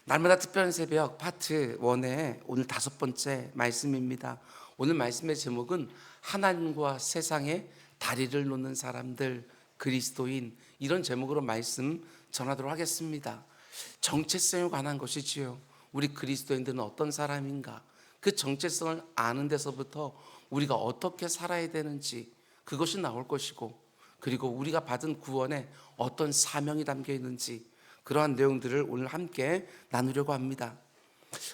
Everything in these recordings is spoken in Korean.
날마다 특별한 새벽 파트 1의 오늘 5번째 말씀입니다. 오늘 말씀의 제목은 하나님과 세상의 다리를 놓는 사람들, 그리스도인, 이런 제목으로 말씀 전하도록 하겠습니다. 정체성에 관한 것이지요. 우리 그리스도인들은 어떤 사람인가, 그 정체성을 아는 데서부터 우리가 어떻게 살아야 되는지 그것이 나올 것이고, 그리고 우리가 받은 구원에 어떤 사명이 담겨 있는지, 그러한 내용들을 오늘 함께 나누려고 합니다.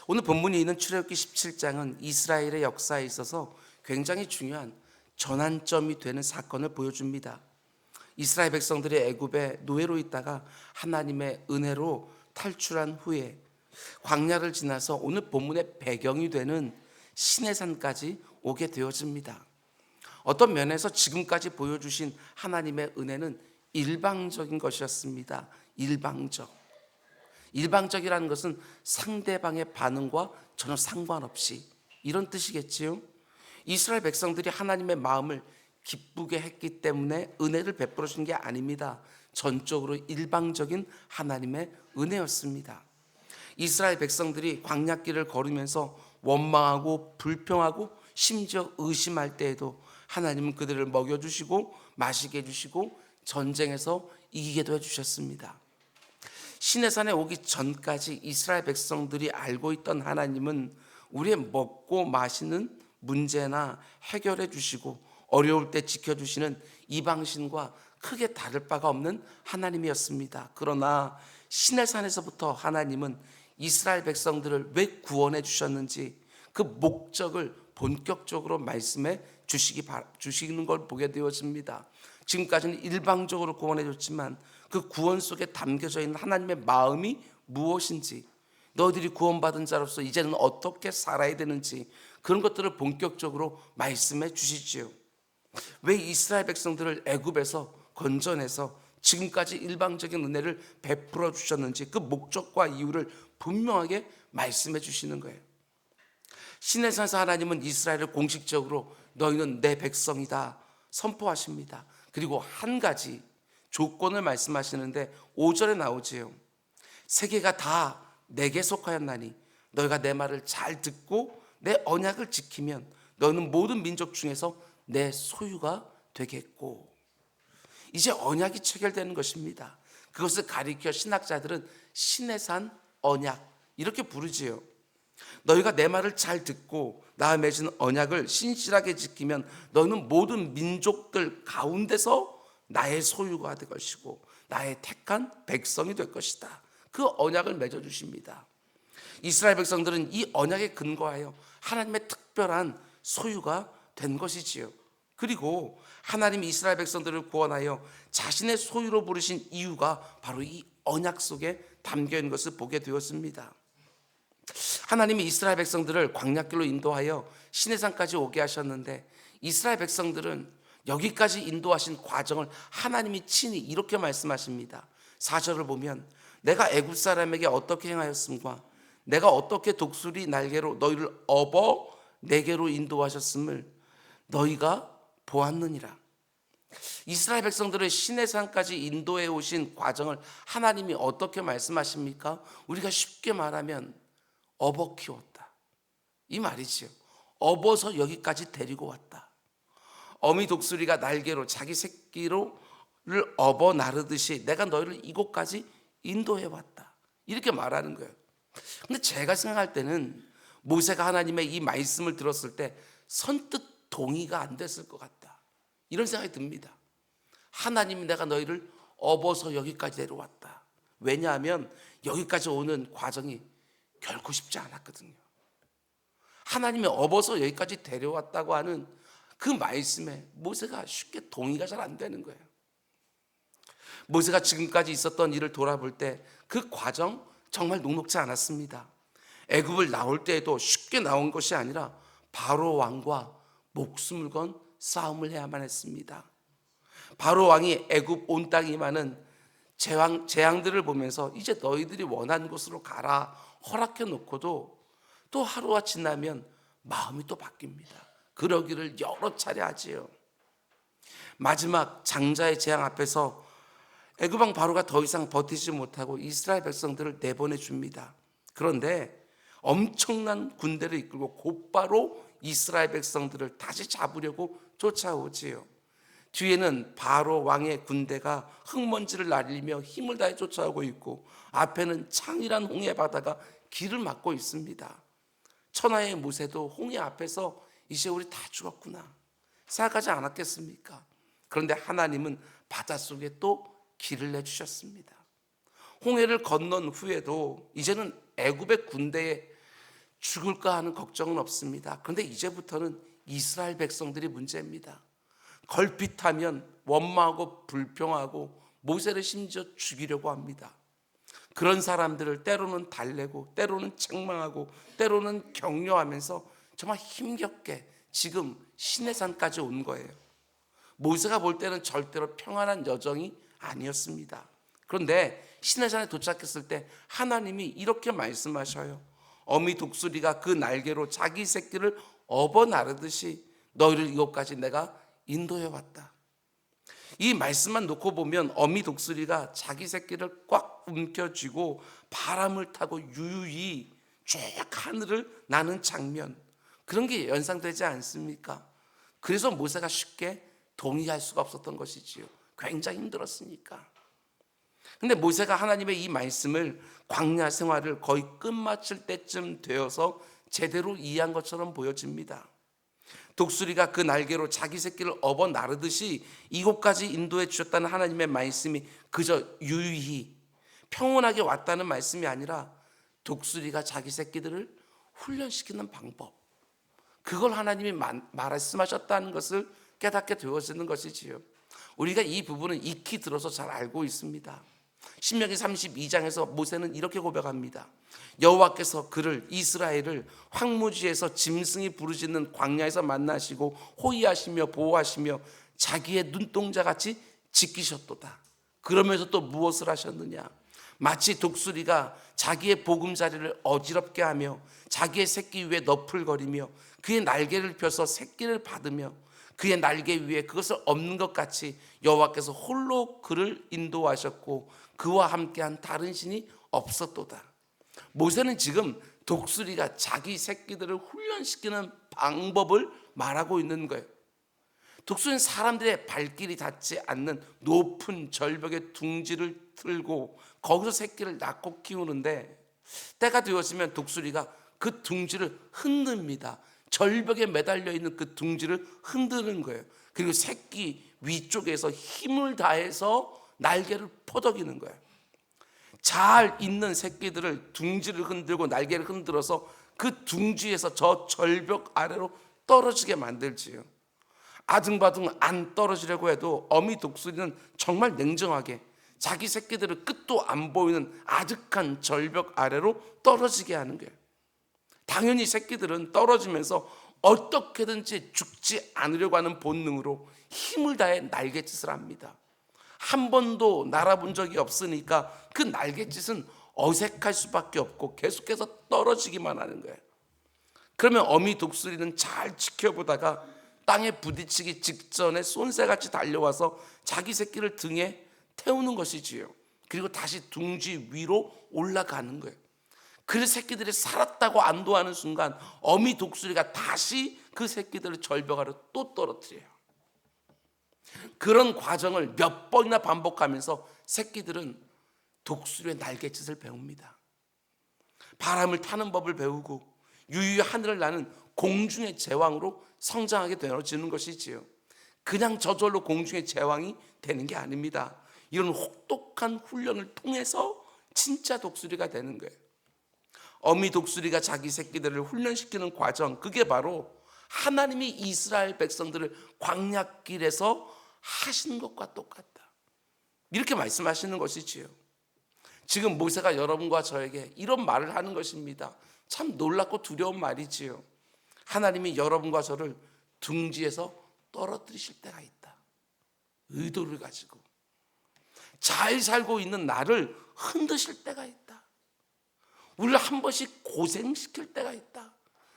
오늘 본문이 있는 출애굽기 17장은 이스라엘의 역사에 있어서 굉장히 중요한 전환점이 되는 사건을 보여줍니다. 이스라엘 백성들이 애굽의 노예로 있다가 하나님의 은혜로 탈출한 후에 광야를 지나서 오늘 본문의 배경이 되는 시내산까지 오게 되어집니다. 어떤 면에서 지금까지 보여주신 하나님의 은혜는 일방적인 것이었습니다. 일방적이라는 것은 상대방의 반응과 전혀 상관없이, 이런 뜻이겠지요. 이스라엘 백성들이 하나님의 마음을 기쁘게 했기 때문에 은혜를 베풀어 준 게 아닙니다. 전적으로 일방적인 하나님의 은혜였습니다. 이스라엘 백성들이 광야길을 걸으면서 원망하고 불평하고 심지어 의심할 때에도 하나님은 그들을 먹여주시고 마시게 해주시고 전쟁에서 이기게도 해주셨습니다. 시내산에 오기 전까지 이스라엘 백성들이 알고 있던 하나님은 우리의 먹고 마시는 문제나 해결해 주시고 어려울 때 지켜주시는 이방신과 크게 다를 바가 없는 하나님이었습니다. 그러나 시내산에서부터 하나님은 이스라엘 백성들을 왜 구원해 주셨는지 그 목적을 본격적으로 말씀해 주시는 걸 보게 되어집니다. 지금까지는 일방적으로 구원해 줬지만 그 구원 속에 담겨져 있는 하나님의 마음이 무엇인지, 너희들이 구원받은 자로서 이제는 어떻게 살아야 되는지, 그런 것들을 본격적으로 말씀해 주시지요. 왜 이스라엘 백성들을 애굽에서 건져내서 지금까지 일방적인 은혜를 베풀어 주셨는지 그 목적과 이유를 분명하게 말씀해 주시는 거예요. 시내산에서 하나님은 이스라엘을 공식적으로 너희는 내 백성이다 선포하십니다. 그리고 한 가지 조건을 말씀하시는데 5절에 나오지요. 세계가 다 내게 속하였나니 너희가 내 말을 잘 듣고 내 언약을 지키면 너희는 모든 민족 중에서 내 소유가 되겠고, 이제 언약이 체결되는 것입니다. 그것을 가리켜 신학자들은 시내산 언약 이렇게 부르지요. 너희가 내 말을 잘 듣고 나와 맺은 언약을 신실하게 지키면 너희는 모든 민족들 가운데서 나의 소유가 될 것이고 나의 택한 백성이 될 것이다. 그 언약을 맺어주십니다. 이스라엘 백성들은 이 언약에 근거하여 하나님의 특별한 소유가 된 것이지요. 그리고 하나님이 이스라엘 백성들을 구원하여 자신의 소유로 부르신 이유가 바로 이 언약 속에 담겨 있는 것을 보게 되었습니다. 하나님이 이스라엘 백성들을 광야길로 인도하여 시내산까지 오게 하셨는데 이스라엘 백성들은 여기까지 인도하신 과정을 하나님이 친히 이렇게 말씀하십니다. 4절을 보면 내가 애굽 사람에게 어떻게 행하였음과 내가 어떻게 독수리 날개로 너희를 업어 내게로 인도하셨음을 너희가 보았느니라. 이스라엘 백성들을 시내산까지 인도해 오신 과정을 하나님이 어떻게 말씀하십니까? 우리가 쉽게 말하면 업어 키웠다, 이 말이지요. 업어서 여기까지 데리고 왔다. 어미 독수리가 날개로 자기 새끼를 업어 나르듯이 내가 너희를 이곳까지 인도해 왔다, 이렇게 말하는 거예요. 근데 제가 생각할 때는 모세가 하나님의 이 말씀을 들었을 때 선뜻 동의가 안 됐을 것 같다, 이런 생각이 듭니다. 하나님이 내가 너희를 업어서 여기까지 데려왔다. 왜냐하면 여기까지 오는 과정이 결코 쉽지 않았거든요. 하나님이 업어서 여기까지 데려왔다고 하는 그 말씀에 모세가 쉽게 동의가 잘 안 되는 거예요. 모세가 지금까지 있었던 일을 돌아볼 때 그 과정 정말 녹록지 않았습니다. 애굽을 나올 때에도 쉽게 나온 것이 아니라 바로 왕과 목숨을 건 싸움을 해야만 했습니다. 바로 왕이 애굽 온 땅이 많은 재앙들을 보면서 이제 너희들이 원하는 곳으로 가라 허락해 놓고도 또 하루가 지나면 마음이 또 바뀝니다. 그러기를 여러 차례 하지요. 마지막 장자의 재앙 앞에서 애굽 왕 바로가 더 이상 버티지 못하고 이스라엘 백성들을 내보내 줍니다. 그런데 엄청난 군대를 이끌고 곧바로 이스라엘 백성들을 다시 잡으려고 쫓아오지요. 뒤에는 바로 왕의 군대가 흙먼지를 날리며 힘을 다해 쫓아오고 있고, 앞에는 창이란 홍해 바다가 길을 막고 있습니다. 천하의 모세도 홍해 앞에서 이제 우리 다 죽었구나 생각하지 않았겠습니까? 그런데 하나님은 바닷속에 또 길을 내주셨습니다. 홍해를 건넌 후에도 이제는 애굽의 군대에 죽을까 하는 걱정은 없습니다. 그런데 이제부터는 이스라엘 백성들이 문제입니다. 걸핏하면 원망하고 불평하고 모세를 심지어 죽이려고 합니다. 그런 사람들을 때로는 달래고 때로는 책망하고 때로는 격려하면서 정말 힘겹게 지금 시내산까지 온 거예요. 모세가 볼 때는 절대로 평안한 여정이 아니었습니다. 그런데 시내산에 도착했을 때 하나님이 이렇게 말씀하셔요. 어미 독수리가 그 날개로 자기 새끼를 업어 나르듯이 너희를 이곳까지 내가 인도해 왔다. 이 말씀만 놓고 보면 어미 독수리가 자기 새끼를 꽉 움켜쥐고 바람을 타고 유유히 쭉 하늘을 나는 장면, 그런 게 연상되지 않습니까? 그래서 모세가 쉽게 동의할 수가 없었던 것이지요. 굉장히 힘들었으니까. 근데 모세가 하나님의 이 말씀을 광야 생활을 거의 끝마칠 때쯤 되어서 제대로 이해한 것처럼 보여집니다. 독수리가 그 날개로 자기 새끼를 업어 나르듯이 이곳까지 인도해 주셨다는 하나님의 말씀이 그저 유유히 평온하게 왔다는 말씀이 아니라 독수리가 자기 새끼들을 훈련시키는 방법, 그걸 하나님이 말씀하셨다는 것을 깨닫게 되어지는 것이지요. 우리가 이 부분은 익히 들어서 잘 알고 있습니다. 신명기 32장에서 모세는 이렇게 고백합니다. 여호와께서 그를 이스라엘을 황무지에서 짐승이 부르짖는 광야에서 만나시고 호위하시며 보호하시며 자기의 눈동자같이 지키셨도다. 그러면서 또 무엇을 하셨느냐? 마치 독수리가 자기의 보금자리를 어지럽게 하며 자기의 새끼 위에 너풀거리며 그의 날개를 펴서 새끼를 받으며 그의 날개 위에 그것을 엎는 것 같이 여호와께서 홀로 그를 인도하셨고 그와 함께한 다른 신이 없었도다. 모세는 지금 독수리가 자기 새끼들을 훈련시키는 방법을 말하고 있는 거예요. 독수리는 사람들의 발길이 닿지 않는 높은 절벽의 둥지를 틀고 거기서 새끼를 낳고 키우는데, 때가 되었으면 독수리가 그 둥지를 흔듭니다. 절벽에 매달려 있는 그 둥지를 흔드는 거예요. 그리고 새끼 위쪽에서 힘을 다해서 날개를 퍼덕이는 거예요. 잘 있는 새끼들을 둥지를 흔들고 날개를 흔들어서 그 둥지에서 저 절벽 아래로 떨어지게 만들지요. 아등바등 안 떨어지려고 해도 어미 독수리는 정말 냉정하게 자기 새끼들을 끝도 안 보이는 아득한 절벽 아래로 떨어지게 하는 거예요. 당연히 새끼들은 떨어지면서 어떻게든지 죽지 않으려고 하는 본능으로 힘을 다해 날갯짓을 합니다. 한 번도 날아본 적이 없으니까 그 날갯짓은 어색할 수밖에 없고 계속해서 떨어지기만 하는 거예요. 그러면 어미 독수리는 잘 지켜보다가 땅에 부딪히기 직전에 쏜새같이 달려와서 자기 새끼를 등에 태우는 것이지요. 그리고 다시 둥지 위로 올라가는 거예요. 그 새끼들이 살았다고 안도하는 순간 어미 독수리가 다시 그 새끼들을 절벽 아래로 또 떨어뜨려요. 그런 과정을 몇 번이나 반복하면서 새끼들은 독수리의 날갯짓을 배웁니다. 바람을 타는 법을 배우고 유유히 하늘을 나는 공중의 제왕으로 성장하게 되어지는 것이지요. 그냥 저절로 공중의 제왕이 되는 게 아닙니다. 이런 혹독한 훈련을 통해서 진짜 독수리가 되는 거예요. 어미 독수리가 자기 새끼들을 훈련시키는 과정, 그게 바로 하나님이 이스라엘 백성들을 광야길에서 하신 것과 똑같다, 이렇게 말씀하시는 것이지요. 지금 모세가 여러분과 저에게 이런 말을 하는 것입니다. 참 놀랍고 두려운 말이지요. 하나님이 여러분과 저를 둥지에서 떨어뜨리실 때가 있다. 의도를 가지고 잘 살고 있는 나를 흔드실 때가 있다. 우리를 한 번씩 고생시킬 때가 있다.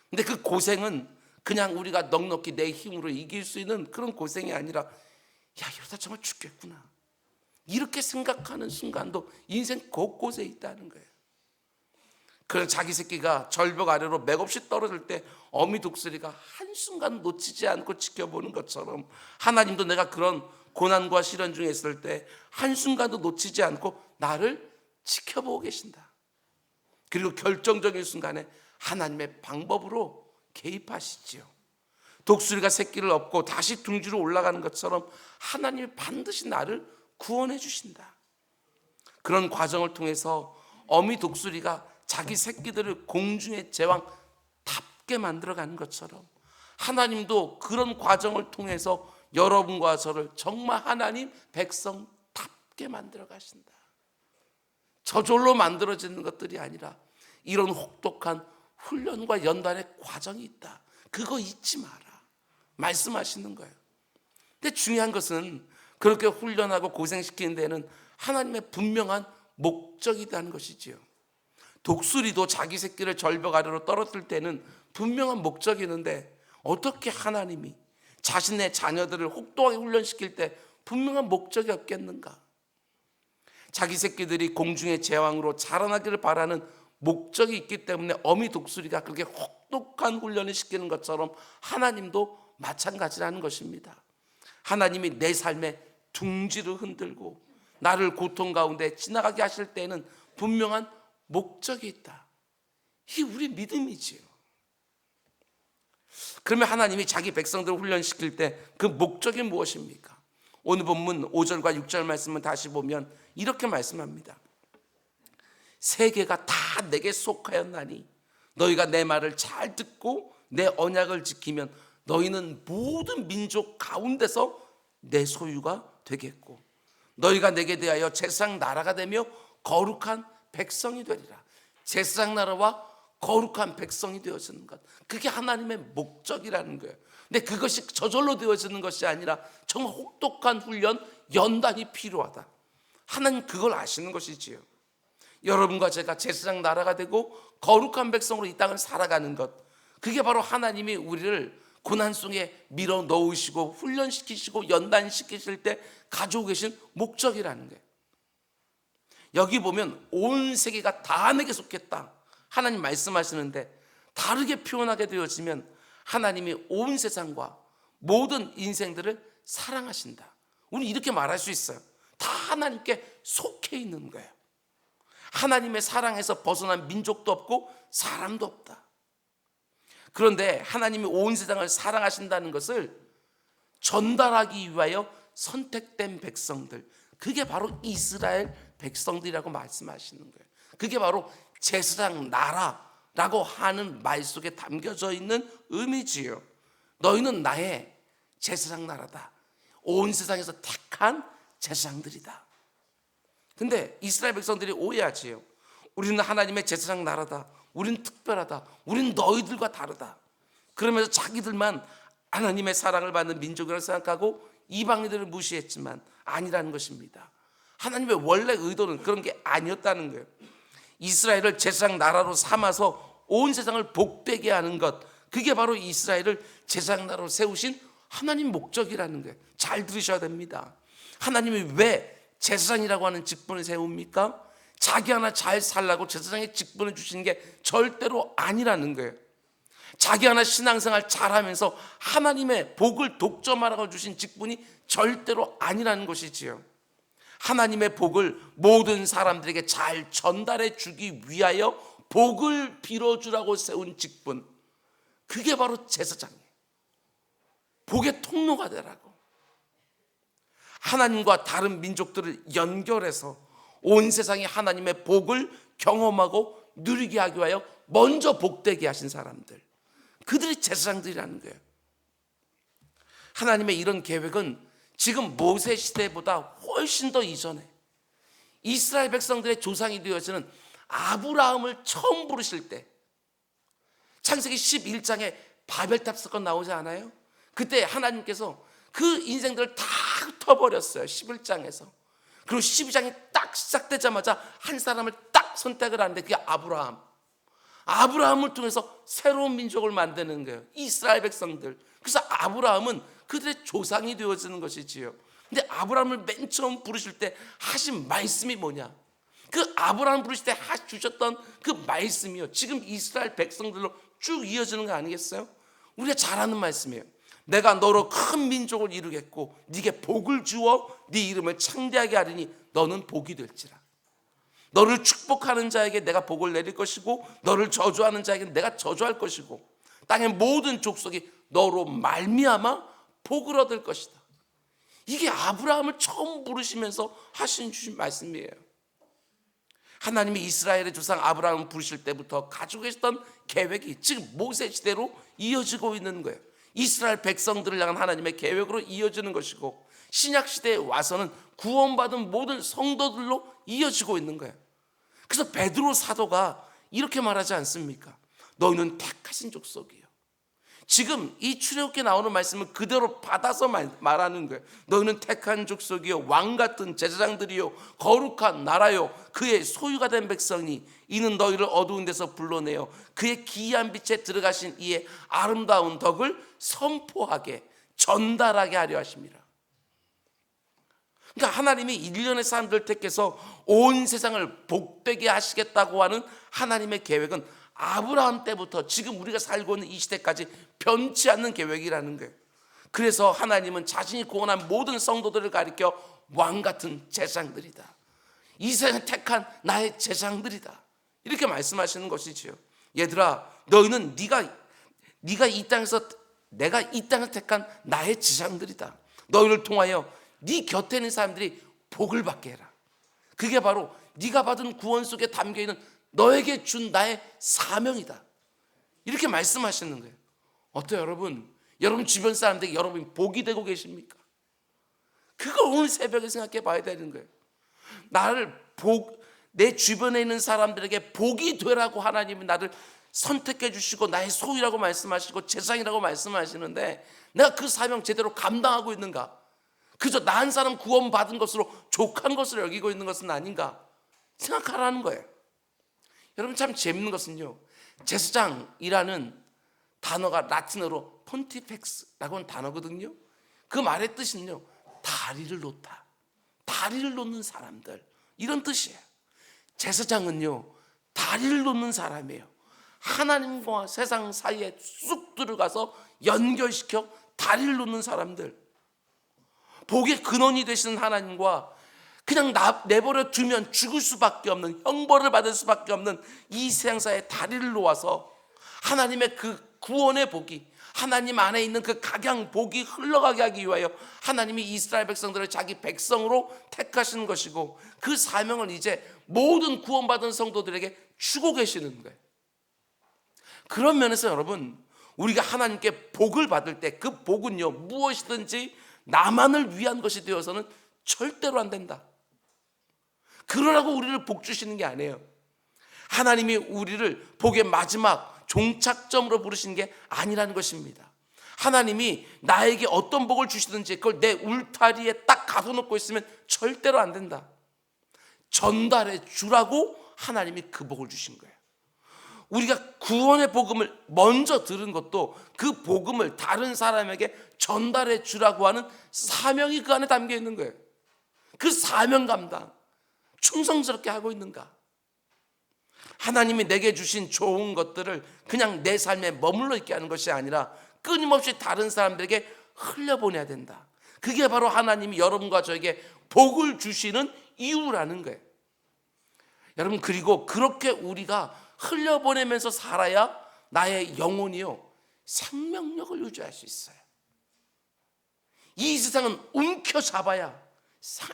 근데 그 고생은 그냥 우리가 넉넉히 내 힘으로 이길 수 있는 그런 고생이 아니라, 야, 이러다 정말 죽겠구나, 이렇게 생각하는 순간도 인생 곳곳에 있다는 거예요. 그런 자기 새끼가 절벽 아래로 맥없이 떨어질 때 어미 독수리가 한순간 놓치지 않고 지켜보는 것처럼 하나님도 내가 그런 고난과 시련 중에 있을 때 한순간도 놓치지 않고 나를 지켜보고 계신다. 그리고 결정적인 순간에 하나님의 방법으로 개입하시지요. 독수리가 새끼를 업고 다시 둥지로 올라가는 것처럼 하나님이 반드시 나를 구원해 주신다. 그런 과정을 통해서 어미 독수리가 자기 새끼들을 공중의 제왕답게 만들어가는 것처럼 하나님도 그런 과정을 통해서 여러분과 저를 정말 하나님 백성답게 만들어 가신다. 저절로 만들어지는 것들이 아니라 이런 혹독한 훈련과 연단의 과정이 있다. 그거 잊지 마라 말씀하시는 거예요. 근데 중요한 것은 그렇게 훈련하고 고생시키는 데는 하나님의 분명한 목적이 있다는 것이지요. 독수리도 자기 새끼를 절벽 아래로 떨어뜨릴 때는 분명한 목적이 있는데 어떻게 하나님이 자신의 자녀들을 혹독하게 훈련시킬 때 분명한 목적이 없겠는가? 자기 새끼들이 공중의 제왕으로 자라나기를 바라는 목적이 있기 때문에 어미 독수리가 그렇게 혹독한 훈련을 시키는 것처럼 하나님도 마찬가지라는 것입니다. 하나님이 내 삶의 둥지를 흔들고 나를 고통 가운데 지나가게 하실 때는 분명한 목적이 있다. 이게 우리 믿음이지요. 그러면 하나님이 자기 백성들을 훈련시킬 때 그 목적이 무엇입니까? 오늘 본문 5절과 6절 말씀을 다시 보면 이렇게 말씀합니다. 세계가 다 내게 속하였나니 너희가 내 말을 잘 듣고 내 언약을 지키면 너희는 모든 민족 가운데서 내 소유가 되겠고 너희가 내게 대하여 제사장 나라가 되며 거룩한 백성이 되리라. 제사장 나라와 거룩한 백성이 되어지는 것, 그게 하나님의 목적이라는 거예요. 근데 그것이 저절로 되어지는 것이 아니라 정말 혹독한 훈련, 연단이 필요하다. 하나님 그걸 아시는 것이지요. 여러분과 제가 제사장 나라가 되고 거룩한 백성으로 이 땅을 살아가는 것, 그게 바로 하나님이 우리를 고난 속에 밀어 넣으시고 훈련시키시고 연단시키실 때 가지고 계신 목적이라는 거예요. 여기 보면 온 세계가 다 내게 속했다 하나님 말씀하시는데, 다르게 표현하게 되어지면 하나님이 온 세상과 모든 인생들을 사랑하신다. 우리 이렇게 말할 수 있어요. 다 하나님께 속해 있는 거예요. 하나님의 사랑에서 벗어난 민족도 없고 사람도 없다. 그런데 하나님이 온 세상을 사랑하신다는 것을 전달하기 위하여 선택된 백성들, 그게 바로 이스라엘 백성들이라고 말씀하시는 거예요. 그게 바로 제사장 나라라고 하는 말 속에 담겨져 있는 의미지요. 너희는 나의 제사장 나라다. 온 세상에서 택한 제사장들이다. 근데 이스라엘 백성들이 오해하지요. 우리는 하나님의 제사장 나라다. 우리는 특별하다. 우리는 너희들과 다르다. 그러면서 자기들만 하나님의 사랑을 받는 민족이라고 생각하고 이방인들을 무시했지만 아니라는 것입니다. 하나님의 원래 의도는 그런 게 아니었다는 거예요. 이스라엘을 제사장 나라로 삼아서 온 세상을 복되게 하는 것, 그게 바로 이스라엘을 제사장 나라로 세우신 하나님 목적이라는 거예요. 잘 들으셔야 됩니다. 하나님이 왜 제사장이라고 하는 직분을 세웁니까? 자기 하나 잘 살라고 제사장의 직분을 주시는 게 절대로 아니라는 거예요. 자기 하나 신앙생활 잘하면서 하나님의 복을 독점하라고 주신 직분이 절대로 아니라는 것이지요. 하나님의 복을 모든 사람들에게 잘 전달해 주기 위하여 복을 빌어주라고 세운 직분, 그게 바로 제사장이에요. 복의 통로가 되라고. 하나님과 다른 민족들을 연결해서 온 세상이 하나님의 복을 경험하고 누리게 하기 위하여 먼저 복되게 하신 사람들, 그들이 제사장들이라는 거예요. 하나님의 이런 계획은 지금 모세 시대보다 훨씬 더 이전에 이스라엘 백성들의 조상이 되어지는 아브라함을 처음 부르실 때, 창세기 11장에 바벨탑 사건 나오지 않아요? 그때 하나님께서 그 인생들을 다 흩어버렸어요. 11장에서. 그리고 12장이 딱 시작되자마자 한 사람을 딱 선택을 하는데 그게 아브라함을 통해서 새로운 민족을 만드는 거예요. 이스라엘 백성들. 그래서 아브라함은 그들의 조상이 되어지는 것이지요. 근데 아브라함을 맨 처음 부르실 때 하신 말씀이 뭐냐? 그 아브라함 부르실 때 주셨던 그 말씀이요, 지금 이스라엘 백성들로 쭉 이어지는 거 아니겠어요? 우리가 잘 아는 말씀이에요. 내가 너로 큰 민족을 이루겠고 네게 복을 주어 네 이름을 창대하게 하리니 너는 복이 될지라. 너를 축복하는 자에게 내가 복을 내릴 것이고 너를 저주하는 자에게 내가 저주할 것이고 땅의 모든 족속이 너로 말미암아 복을 얻을 것이다. 이게 아브라함을 처음 부르시면서 주신 말씀이에요. 하나님이 이스라엘의 조상 아브라함을 부르실 때부터 가지고 계셨던 계획이 지금 모세 시대로 이어지고 있는 거예요. 이스라엘 백성들을 향한 하나님의 계획으로 이어지는 것이고 신약 시대에 와서는 구원받은 모든 성도들로 이어지고 있는 거예요. 그래서 베드로 사도가 이렇게 말하지 않습니까? 너희는 택하신 족속이에요. 지금 이 출애굽기에 나오는 말씀을 그대로 받아서 말하는 거예요. 너희는 택한 족속이요 왕 같은 제사장들이요 거룩한 나라요 그의 소유가 된 백성이 이는 너희를 어두운 데서 불러내어 그의 기이한 빛에 들어가신 이의 아름다운 덕을 선포하게 전달하게 하려 하십니다. 그러니까 하나님이 일련의 사람들을 택해서 온 세상을 복되게 하시겠다고 하는 하나님의 계획은 아브라함 때부터 지금 우리가 살고 있는 이 시대까지 변치 않는 계획이라는 거예요. 그래서 하나님은 자신이 구원한 모든 성도들을 가리켜 왕 같은 제사장들이다. 이 세상에 택한 나의 제사장들이다. 이렇게 말씀하시는 것이지요. 얘들아, 너희는 네가 이 땅에서 내가 이 땅에서 택한 나의 제사장들이다. 너희를 통하여 네 곁에 있는 사람들이 복을 받게 해라. 그게 바로 네가 받은 구원 속에 담겨 있는 너에게 준 나의 사명이다. 이렇게 말씀하시는 거예요. 어때요, 여러분? 여러분 주변 사람들에게 여러분이 복이 되고 계십니까? 그걸 오늘 새벽에 생각해 봐야 되는 거예요. 내 주변에 있는 사람들에게 복이 되라고 하나님이 나를 선택해 주시고 나의 소유라고 말씀하시고 재산이라고 말씀하시는데 내가 그 사명 제대로 감당하고 있는가? 그저 나 한 사람 구원받은 것으로 족한 것으로 여기고 있는 것은 아닌가 생각하라는 거예요. 여러분 참 재밌는 것은요, 제사장이라는 단어가 라틴어로 폰티펙스라고 하는 단어거든요. 그 말의 뜻은요, 다리를 놓다, 다리를 놓는 사람들, 이런 뜻이에요. 제사장은요, 다리를 놓는 사람이에요. 하나님과 세상 사이에 쑥 들어가서 연결시켜 다리를 놓는 사람들, 복의 근원이 되시는 하나님과 그냥 내버려 두면 죽을 수밖에 없는, 형벌을 받을 수밖에 없는 이 세상사에 다리를 놓아서 하나님의 그 구원의 복이, 하나님 안에 있는 그 각양 복이 흘러가게 하기 위하여 하나님이 이스라엘 백성들을 자기 백성으로 택하시는 것이고 그 사명을 이제 모든 구원받은 성도들에게 주고 계시는 거예요. 그런 면에서 여러분, 우리가 하나님께 복을 받을 때 그 복은요, 무엇이든지 나만을 위한 것이 되어서는 절대로 안 된다. 그러라고 우리를 복 주시는 게 아니에요. 하나님이 우리를 복의 마지막 종착점으로 부르시는 게 아니라는 것입니다. 하나님이 나에게 어떤 복을 주시든지 그걸 내 울타리에 딱 가둬놓고 있으면 절대로 안 된다. 전달해 주라고 하나님이 그 복을 주신 거예요. 우리가 구원의 복음을 먼저 들은 것도 그 복음을 다른 사람에게 전달해 주라고 하는 사명이 그 안에 담겨 있는 거예요. 그 사명 감당 충성스럽게 하고 있는가? 하나님이 내게 주신 좋은 것들을 그냥 내 삶에 머물러 있게 하는 것이 아니라 끊임없이 다른 사람들에게 흘려보내야 된다. 그게 바로 하나님이 여러분과 저에게 복을 주시는 이유라는 거예요. 여러분, 그리고 그렇게 우리가 흘려보내면서 살아야 나의 영혼이요, 생명력을 유지할 수 있어요. 이 세상은 움켜잡아야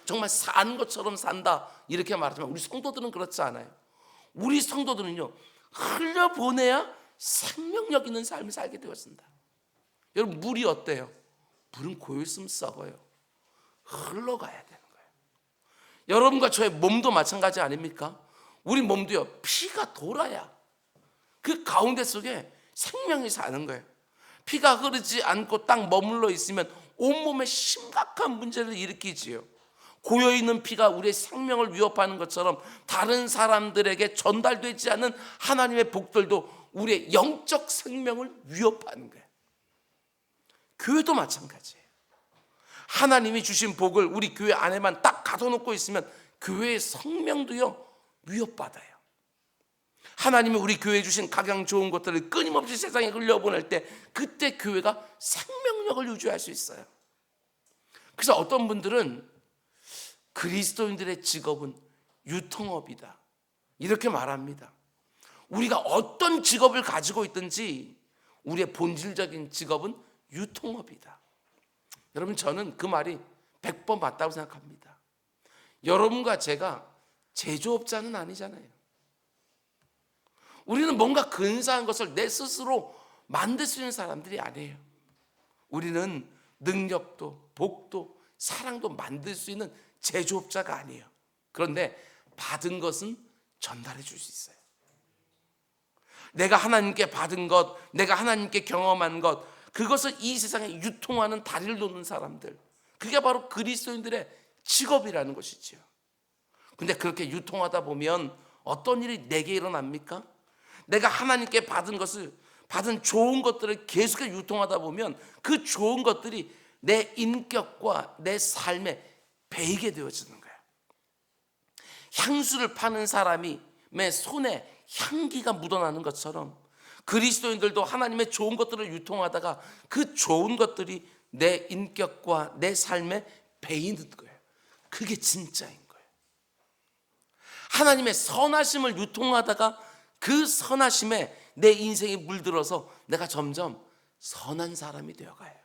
정말 사는 것처럼 산다 이렇게 말하지만 우리 성도들은 그렇지 않아요. 우리 성도들은요, 흘려보내야 생명력 있는 삶을 살게 되었습니다. 여러분, 물이 어때요? 물은 고여있으면 썩어요. 흘러가야 되는 거예요. 여러분과 저의 몸도 마찬가지 아닙니까? 우리 몸도요, 피가 돌아야 그 가운데 속에 생명이 사는 거예요. 피가 흐르지 않고 딱 머물러 있으면 온몸에 심각한 문제를 일으키지요. 고여있는 피가 우리의 생명을 위협하는 것처럼 다른 사람들에게 전달되지 않는 하나님의 복들도 우리의 영적 생명을 위협하는 거예요. 교회도 마찬가지예요. 하나님이 주신 복을 우리 교회 안에만 딱 가둬놓고 있으면 교회의 성명도요, 위협받아요. 하나님이 우리 교회에 주신 각양 좋은 것들을 끊임없이 세상에 흘려보낼 때 그때 교회가 생명력을 유지할 수 있어요. 그래서 어떤 분들은 그리스도인들의 직업은 유통업이다 이렇게 말합니다. 우리가 어떤 직업을 가지고 있든지 우리의 본질적인 직업은 유통업이다. 여러분, 저는 그 말이 100번 맞다고 생각합니다. 여러분과 제가 제조업자는 아니잖아요. 우리는 뭔가 근사한 것을 내 스스로 만들 수 있는 사람들이 아니에요. 우리는 능력도 복도 사랑도 만들 수 있는 제조업자가 아니에요. 그런데 받은 것은 전달해 줄 수 있어요. 내가 하나님께 받은 것, 내가 하나님께 경험한 것, 그것을 이 세상에 유통하는 다리를 놓는 사람들, 그게 바로 그리스도인들의 직업이라는 것이지요. 근데 그렇게 유통하다 보면 어떤 일이 내게 일어납니까? 내가 하나님께 받은 것을, 받은 좋은 것들을 계속해서 유통하다 보면 그 좋은 것들이 내 인격과 내 삶에 배이게 되어지는 거예요. 향수를 파는 사람이 내 손에 향기가 묻어나는 것처럼 그리스도인들도 하나님의 좋은 것들을 유통하다가 그 좋은 것들이 내 인격과 내 삶에 배이는 거예요. 그게 진짜인 거예요. 하나님의 선하심을 유통하다가 그 선하심에 내 인생이 물들어서 내가 점점 선한 사람이 되어가요.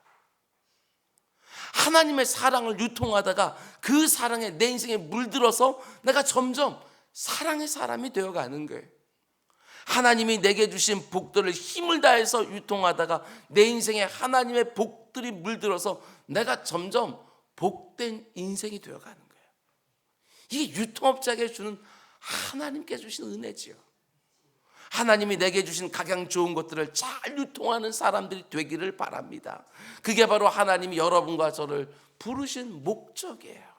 하나님의 사랑을 유통하다가 그 사랑에 내 인생에 물들어서 내가 점점 사랑의 사람이 되어가는 거예요. 하나님이 내게 주신 복들을 힘을 다해서 유통하다가 내 인생에 하나님의 복들이 물들어서 내가 점점 복된 인생이 되어가는 거예요. 이게 유통업자에게 주는 하나님께 주신 은혜지요. 하나님이 내게 주신 각양 좋은 것들을 잘 유통하는 사람들이 되기를 바랍니다. 그게 바로 하나님이 여러분과 저를 부르신 목적이에요.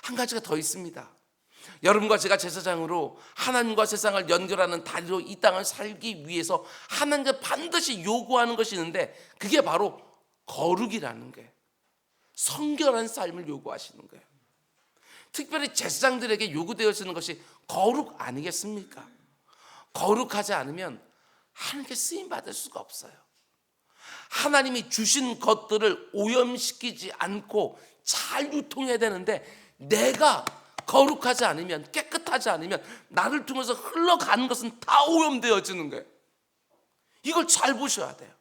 한 가지가 더 있습니다. 여러분과 제가 제사장으로 하나님과 세상을 연결하는 다리로 이 땅을 살기 위해서 하나님께 반드시 요구하는 것이 있는데 그게 바로 거룩이라는 거예요. 성결한 삶을 요구하시는 거예요. 특별히 제사장들에게 요구되어지는 것이 거룩 아니겠습니까? 거룩하지 않으면 하나님께 쓰임받을 수가 없어요. 하나님이 주신 것들을 오염시키지 않고 잘 유통해야 되는데 내가 거룩하지 않으면, 깨끗하지 않으면 나를 통해서 흘러가는 것은 다 오염되어지는 거예요. 이걸 잘 보셔야 돼요.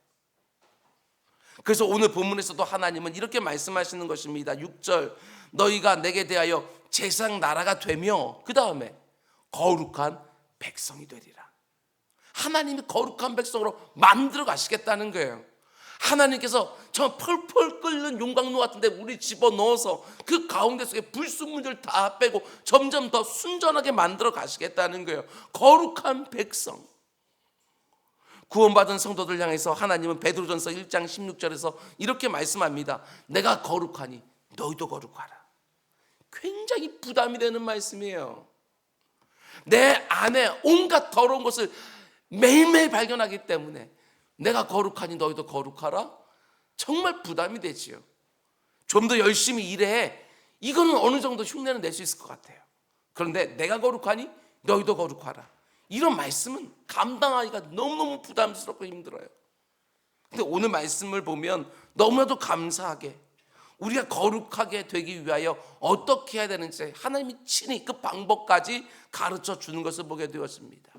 그래서 오늘 본문에서도 하나님은 이렇게 말씀하시는 것입니다. 6절, 너희가 내게 대하여 제사장 나라가 되며 그 다음에 거룩한 백성이 되리라. 하나님이 거룩한 백성으로 만들어 가시겠다는 거예요. 하나님께서 저 펄펄 끓는 용광로 같은데 우리 집어넣어서 그 가운데 속에 불순물들 다 빼고 점점 더 순전하게 만들어 가시겠다는 거예요. 거룩한 백성. 구원받은 성도들 향해서 하나님은 베드로전서 1장 16절에서 이렇게 말씀합니다. 내가 거룩하니 너희도 거룩하라. 굉장히 부담이 되는 말씀이에요. 내 안에 온갖 더러운 것을 매일매일 발견하기 때문에 내가 거룩하니 너희도 거룩하라? 정말 부담이 되지요. 좀 더 열심히 일해. 이거는 어느 정도 흉내는 낼 수 있을 것 같아요. 그런데 내가 거룩하니 너희도 거룩하라. 이런 말씀은 감당하기가 너무너무 부담스럽고 힘들어요. 근데 오늘 말씀을 보면 너무나도 감사하게 우리가 거룩하게 되기 위하여 어떻게 해야 되는지 하나님이 친히 그 방법까지 가르쳐 주는 것을 보게 되었습니다.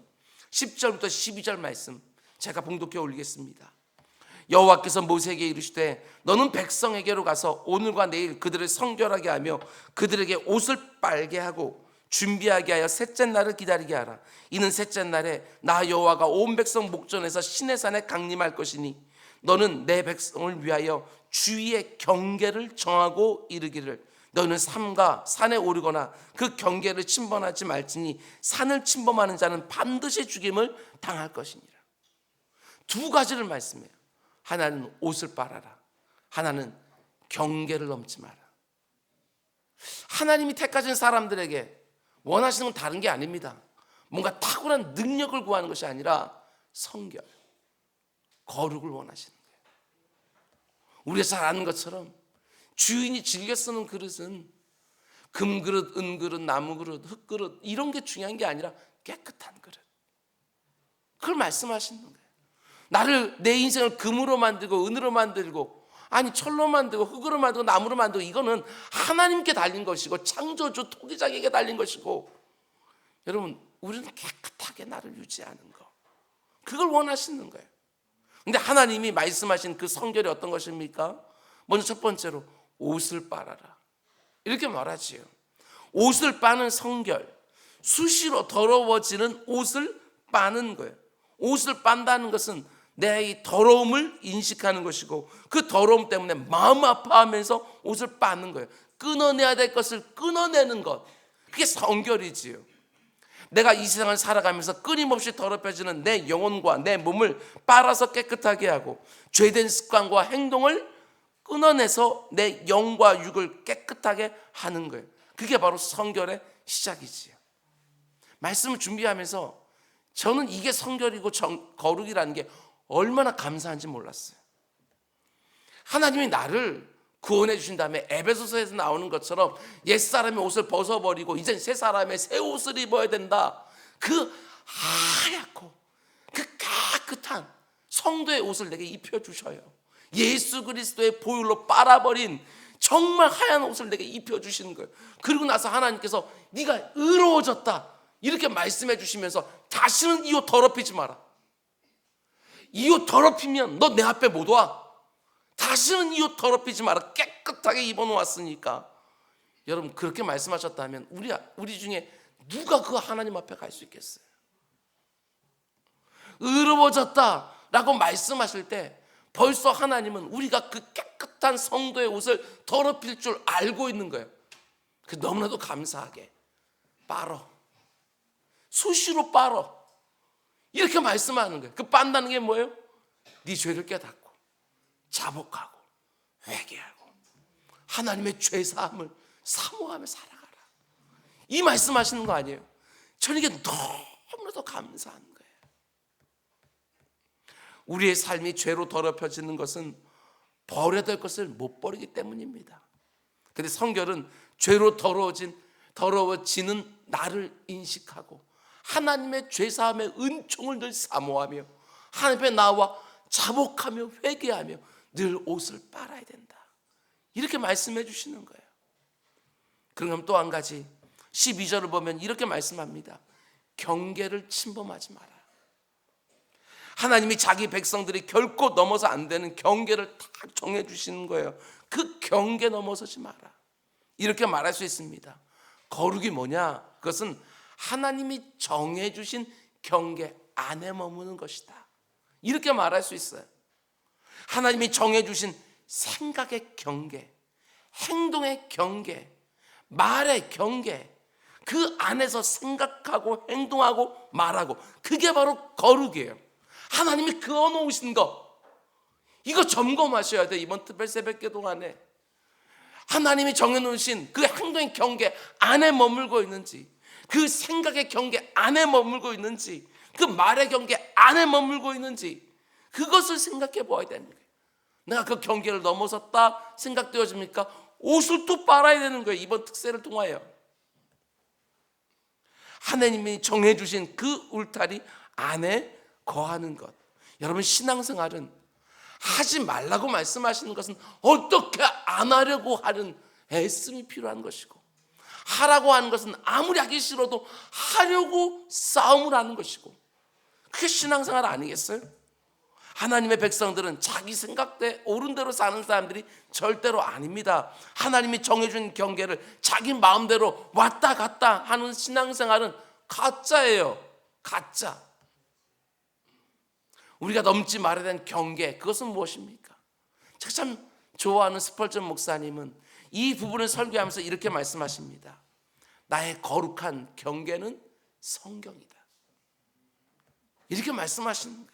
10절부터 12절 말씀 제가 봉독해 올리겠습니다. 여호와께서 모세에게 이르시되 너는 백성에게로 가서 오늘과 내일 그들을 성결하게 하며 그들에게 옷을 빨게 하고 준비하게 하여 셋째 날을 기다리게 하라. 이는 셋째 날에 나 여호와가 온 백성 목전에서 시내산에 강림할 것이니 너는 내 백성을 위하여 주위의 경계를 정하고 이르기를 너는 삼가 산에 오르거나 그 경계를 침범하지 말지니 산을 침범하는 자는 반드시 죽임을 당할 것이니라. 두 가지를 말씀해요. 하나는 옷을 빨아라. 하나는 경계를 넘지 마라. 하나님이 택하신 사람들에게 원하시는 건 다른 게 아닙니다. 뭔가 탁월한 능력을 구하는 것이 아니라 성결, 거룩을 원하시는 거예요. 우리가 잘 아는 것처럼 주인이 즐겨 쓰는 그릇은 금그릇, 은그릇, 나무그릇, 흙그릇 이런 게 중요한 게 아니라 깨끗한 그릇. 그걸 말씀하시는 거예요. 나를, 내 인생을 금으로 만들고 은으로 만들고, 아니 철로 만들고 흙으로 만들고 나무로 만들고, 이거는 하나님께 달린 것이고 창조주 토기장에게 달린 것이고, 여러분 우리는 깨끗하게 나를 유지하는 거, 그걸 원하시는 거예요. 근데 하나님이 말씀하신 그 성결이 어떤 것입니까? 먼저 첫 번째로 옷을 빨아라, 이렇게 말하지요. 옷을 빠는 성결, 수시로 더러워지는 옷을 빠는 거예요. 옷을 빤다는 것은 내 이 더러움을 인식하는 것이고, 그 더러움 때문에 마음 아파하면서 옷을 빠는 거예요. 끊어내야 될 것을 끊어내는 것, 그게 성결이지요. 내가 이 세상을 살아가면서 끊임없이 더럽혀지는 내 영혼과 내 몸을 빨아서 깨끗하게 하고, 죄된 습관과 행동을 끊어내서 내 영과 육을 깨끗하게 하는 거예요. 그게 바로 성결의 시작이지요. 말씀을 준비하면서 저는 이게 성결이고 거룩이라는 게 얼마나 감사한지 몰랐어요. 하나님이 나를 구원해 주신 다음에 에베소서에서 나오는 것처럼 옛사람의 옷을 벗어버리고 이젠 새 사람의 새 옷을 입어야 된다, 그 하얗고 그 깨끗한 성도의 옷을 내게 입혀주셔요. 예수 그리스도의 보혈로 빨아버린 정말 하얀 옷을 내게 입혀주시는 거예요. 그리고 나서 하나님께서 네가 의로워졌다 이렇게 말씀해 주시면서 다시는 이 옷 더럽히지 마라. 이 옷 더럽히면 너 내 앞에 못 와. 다시는 이 옷 더럽히지 마라. 깨끗하게 입어놓았으니까. 여러분 그렇게 말씀하셨다면 우리 중에 누가 그 하나님 앞에 갈 수 있겠어요? 의로워졌다라고 말씀하실 때 벌써 하나님은 우리가 그 깨끗한 성도의 옷을 더럽힐 줄 알고 있는 거예요. 그 너무나도 감사하게 빨어, 수시로 빨어, 이렇게 말씀하는 거예요. 그 빤다는 게 뭐예요? 네 죄를 깨닫고 자복하고 회개하고 하나님의 죄사함을 사모하며 살아가라, 이 말씀하시는 거 아니에요? 저는 이게 너무나도 감사한 거예요. 우리의 삶이 죄로 더럽혀지는 것은 버려야 될 것을 못 버리기 때문입니다. 그런데 성결은 죄로 더러워지는 나를 인식하고 하나님의 죄사함의 은총을 늘 사모하며 하나님 앞에 나와 자복하며 회개하며 늘 옷을 빨아야 된다, 이렇게 말씀해 주시는 거예요. 그럼 또 한 가지 12절을 보면 이렇게 말씀합니다. 경계를 침범하지 마라. 하나님이 자기 백성들이 결코 넘어서 안 되는 경계를 다 정해 주시는 거예요. 그 경계 넘어서지 마라, 이렇게 말할 수 있습니다. 거룩이 뭐냐? 그것은 하나님이 정해 주신 경계 안에 머무는 것이다, 이렇게 말할 수 있어요. 하나님이 정해 주신 생각의 경계, 행동의 경계, 말의 경계, 그 안에서 생각하고 행동하고 말하고, 그게 바로 거룩이에요. 하나님이 그어놓으신 거, 이거 점검하셔야 돼. 이번 특별 새벽기 동안에 하나님이 정해놓으신 그 행동의 경계 안에 머물고 있는지, 그 생각의 경계 안에 머물고 있는지, 그 말의 경계 안에 머물고 있는지, 그것을 생각해 보아야 되는 거예요. 내가 그 경계를 넘어섰다 생각되어집니까? 옷을 또 빨아야 되는 거예요. 이번 특세를 통하여 하나님이 정해주신 그 울타리 안에 거하는 것. 여러분 신앙생활은 하지 말라고 말씀하시는 것은 어떻게 안 하려고 하는 애씀이 필요한 것이고, 하라고 하는 것은 아무리 하기 싫어도 하려고 싸움을 하는 것이고, 그게 신앙생활 아니겠어요? 하나님의 백성들은 자기 생각대 옳은 대로 사는 사람들이 절대로 아닙니다. 하나님이 정해준 경계를 자기 마음대로 왔다 갔다 하는 신앙생활은 가짜예요. 가짜. 우리가 넘지 말아야 되는 경계, 그것은 무엇입니까? 제가 참 좋아하는 스펄전 목사님은 이 부분을 설교하면서 이렇게 말씀하십니다. 나의 거룩한 경계는 성경이다, 이렇게 말씀하시는 거예요.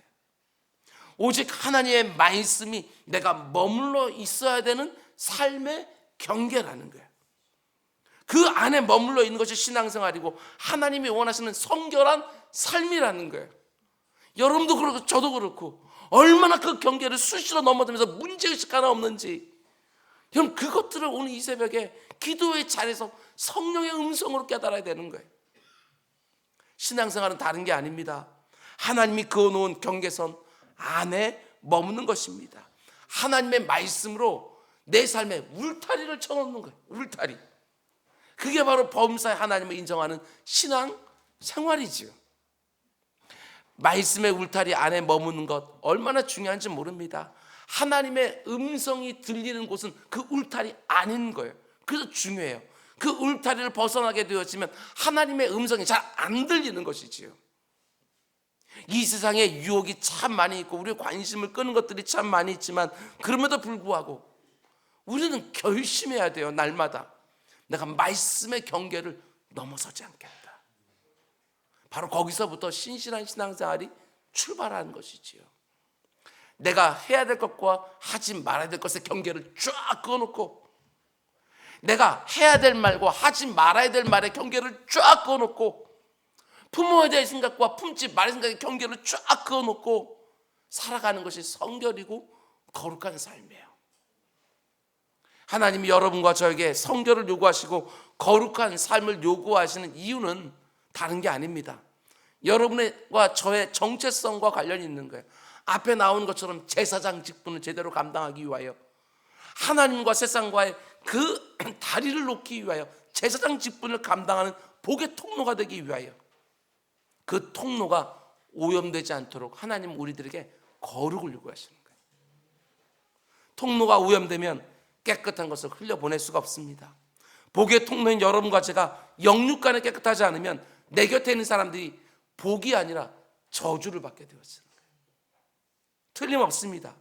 오직 하나님의 말씀이 내가 머물러 있어야 되는 삶의 경계라는 거예요. 그 안에 머물러 있는 것이 신앙생활이고 하나님이 원하시는 성결한 삶이라는 거예요. 여러분도 그렇고 저도 그렇고 얼마나 그 경계를 수시로 넘어들면서 문제의식 하나 없는지, 여러분 그것들을 오늘 이 새벽에 기도의 자리에서 성령의 음성으로 깨달아야 되는 거예요. 신앙생활은 다른 게 아닙니다. 하나님이 그어놓은 경계선 안에 머무는 것입니다. 하나님의 말씀으로 내 삶에 울타리를 쳐놓는 거예요. 울타리. 그게 바로 범사에 하나님을 인정하는 신앙 생활이지요. 말씀의 울타리 안에 머무는 것 얼마나 중요한지 모릅니다. 하나님의 음성이 들리는 곳은 그 울타리 안인 거예요. 그래서 중요해요. 그 울타리를 벗어나게 되어지면 하나님의 음성이 잘 안 들리는 것이지요. 이 세상에 유혹이 참 많이 있고 우리의 관심을 끄는 것들이 참 많이 있지만 그럼에도 불구하고 우리는 결심해야 돼요. 날마다 내가 말씀의 경계를 넘어서지 않겠다. 바로 거기서부터 신실한 신앙생활이 출발하는 것이지요. 내가 해야 될 것과 하지 말아야 될 것의 경계를 쫙 그어놓고, 내가 해야 될 말과 하지 말아야 될 말의 경계를 쫙 그어놓고, 품어야 될 생각과 품지 말아야 될 생각의 경계를 쫙 그어놓고 살아가는 것이 성결이고 거룩한 삶이에요. 하나님이 여러분과 저에게 성결을 요구하시고 거룩한 삶을 요구하시는 이유는 다른 게 아닙니다. 여러분과 저의 정체성과 관련이 있는 거예요. 앞에 나온 것처럼 제사장 직분을 제대로 감당하기 위하여, 하나님과 세상과의 그 다리를 놓기 위하여, 제사장 직분을 감당하는 복의 통로가 되기 위하여, 그 통로가 오염되지 않도록 하나님 우리들에게 거룩을 요구하시는 거예요. 통로가 오염되면 깨끗한 것을 흘려보낼 수가 없습니다. 복의 통로인 여러분과 제가 영육간에 깨끗하지 않으면 내 곁에 있는 사람들이 복이 아니라 저주를 받게 되었어요. 틀림없습니다.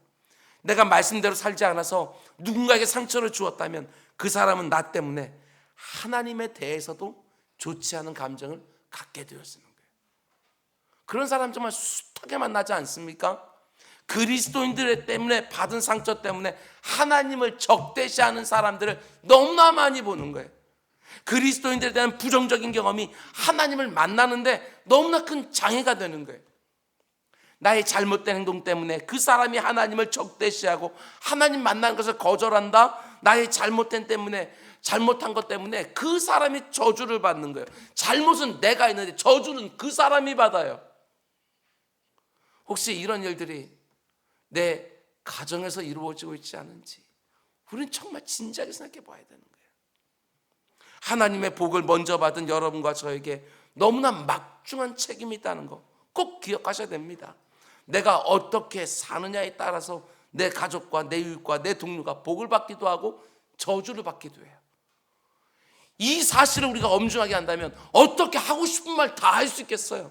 내가 말씀대로 살지 않아서 누군가에게 상처를 주었다면 그 사람은 나 때문에 하나님에 대해서도 좋지 않은 감정을 갖게 되었는 거예요. 그런 사람 정말 숱하게 만나지 않습니까? 그리스도인들 때문에 받은 상처 때문에 하나님을 적대시하는 사람들을 너무나 많이 보는 거예요. 그리스도인들에 대한 부정적인 경험이 하나님을 만나는데 너무나 큰 장애가 되는 거예요. 나의 잘못된 행동 때문에 그 사람이 하나님을 적대시하고 하나님 만나는 것을 거절한다. 나의 잘못한 것 때문에 그 사람이 저주를 받는 거예요. 잘못은 내가 있는데 저주는 그 사람이 받아요. 혹시 이런 일들이 내 가정에서 이루어지고 있지 않은지 우리는 정말 진지하게 생각해 봐야 되는 거예요. 하나님의 복을 먼저 받은 여러분과 저에게 너무나 막중한 책임이 있다는 거 꼭 기억하셔야 됩니다. 내가 어떻게 사느냐에 따라서 내 가족과 내 이웃과 내 동료가 복을 받기도 하고 저주를 받기도 해요. 이 사실을 우리가 엄중하게 한다면 어떻게 하고 싶은 말 다 할 수 있겠어요?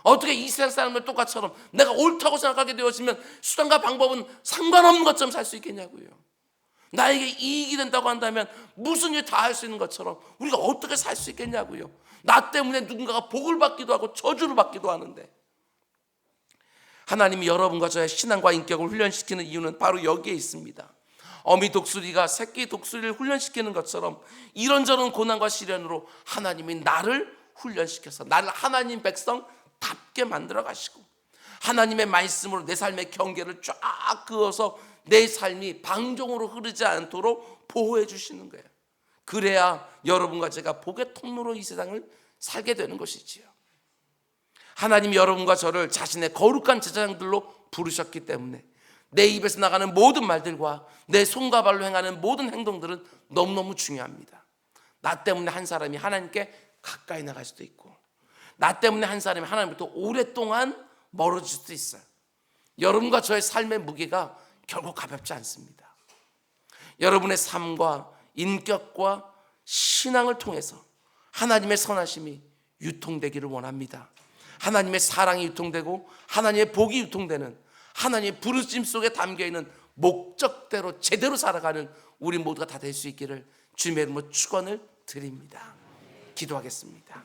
어떻게 이 세상 사람들 똑같처럼 내가 옳다고 생각하게 되어지면 수단과 방법은 상관없는 것처럼 살 수 있겠냐고요. 나에게 이익이 된다고 한다면 무슨 일 다 할 수 있는 것처럼 우리가 어떻게 살 수 있겠냐고요. 나 때문에 누군가가 복을 받기도 하고 저주를 받기도 하는데, 하나님이 여러분과 저의 신앙과 인격을 훈련시키는 이유는 바로 여기에 있습니다. 어미 독수리가 새끼 독수리를 훈련시키는 것처럼 이런저런 고난과 시련으로 하나님이 나를 훈련시켜서 나를 하나님 백성답게 만들어 가시고 하나님의 말씀으로 내 삶의 경계를 쫙 그어서 내 삶이 방종으로 흐르지 않도록 보호해 주시는 거예요. 그래야 여러분과 제가 복의 통로로 이 세상을 살게 되는 것이지요. 하나님이 여러분과 저를 자신의 거룩한 제사장들로 부르셨기 때문에 내 입에서 나가는 모든 말들과 내 손과 발로 행하는 모든 행동들은 너무너무 중요합니다. 나 때문에 한 사람이 하나님께 가까이 나갈 수도 있고, 나 때문에 한 사람이 하나님부터 오랫동안 멀어질 수도 있어요. 여러분과 저의 삶의 무게가 결국 가볍지 않습니다. 여러분의 삶과 인격과 신앙을 통해서 하나님의 선하심이 유통되기를 원합니다. 하나님의 사랑이 유통되고 하나님의 복이 유통되는, 하나님의 부르심 속에 담겨있는 목적대로 제대로 살아가는 우리 모두가 다 될 수 있기를 주님의 이름으로 축원을 드립니다. 기도하겠습니다.